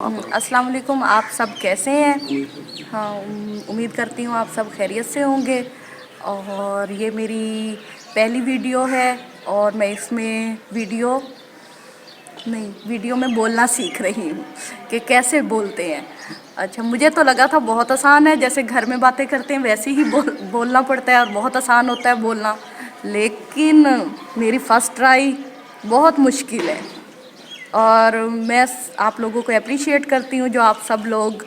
अस्सलाम वालेकुम, आप सब कैसे हैं? हाँ, उम्मीद करती हूँ आप सब खैरियत से होंगे। और ये मेरी पहली वीडियो है और मैं इसमें वीडियो में बोलना सीख रही हूँ कि कैसे बोलते हैं। अच्छा, मुझे तो लगा था बहुत आसान है, जैसे घर में बातें करते हैं वैसे ही बोलना पड़ता है और बहुत आसान होता है बोलना, लेकिन मेरी फ़र्स्ट ट्राई बहुत मुश्किल है। और मैं आप लोगों को अप्रिशिएट करती हूँ जो आप सब लोग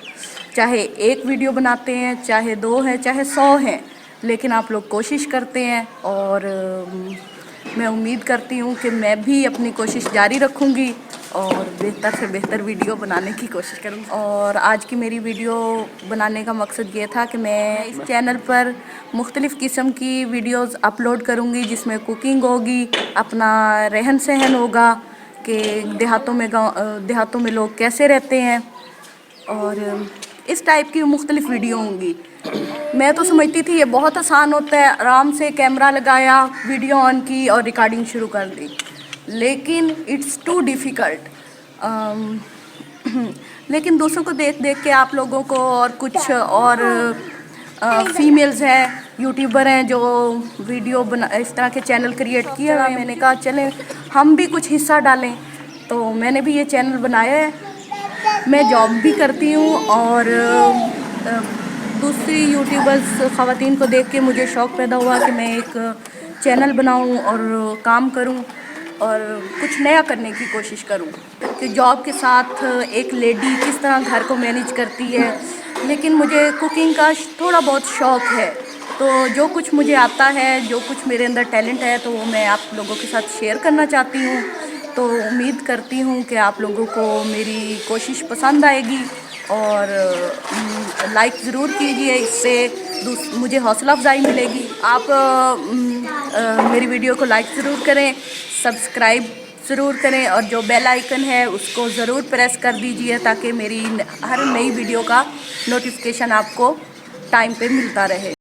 चाहे एक वीडियो बनाते हैं, चाहे 2 हैं, चाहे 100 हैं, लेकिन आप लोग कोशिश करते हैं। और मैं उम्मीद करती हूँ कि मैं भी अपनी कोशिश जारी रखूँगी और बेहतर से बेहतर वीडियो बनाने की कोशिश करूँगी। और आज की मेरी वीडियो बनाने का मकसद ये था कि मैं इस चैनल पर मुख्तलिफ़ किस्म की वीडियोज़ अपलोड करूँगी, जिसमें कुकिंग होगी, अपना रहन सहन होगा कि देहातों में लोग कैसे रहते हैं, और इस टाइप की मुख्तलिफ़ वीडियो होंगी। मैं तो समझती थी ये बहुत आसान होता है, आराम से कैमरा लगाया, वीडियो ऑन की और रिकॉर्डिंग शुरू कर दी, लेकिन इट्स टू डिफ़िकल्ट। लेकिन दूसरों को देख देख के आप लोगों को और कुछ और फीमेल्स हैं, यूट्यूबर हैं जो वीडियो बना इस तरह के चैनल क्रिएट किया, मैंने कहा चलें हम भी कुछ हिस्सा डालें, तो मैंने भी ये चैनल बनाया है। मैं जॉब भी करती हूँ और दूसरी यूट्यूबर्स ख़वातीन को देख के मुझे शौक़ पैदा हुआ कि मैं एक चैनल बनाऊँ और काम करूँ और कुछ नया करने की कोशिश करूँ कि जॉब के साथ एक लेडी किस तरह घर को मैनेज करती है। लेकिन मुझे कुकिंग का थोड़ा बहुत शौक़ है, तो जो कुछ मुझे आता है, जो कुछ मेरे अंदर टैलेंट है, तो वो मैं आप लोगों के साथ शेयर करना चाहती हूँ। तो उम्मीद करती हूँ कि आप लोगों को मेरी कोशिश पसंद आएगी और लाइक ज़रूर कीजिए, इससे मुझे हौसला अफजाई मिलेगी। आप मेरी वीडियो को लाइक ज़रूर करें, सब्सक्राइब ज़रूर करें और जो बेल आइकन है उसको ज़रूर प्रेस कर दीजिए ताकि मेरी हर नई वीडियो का नोटिफिकेशन आपको टाइम पे मिलता रहे।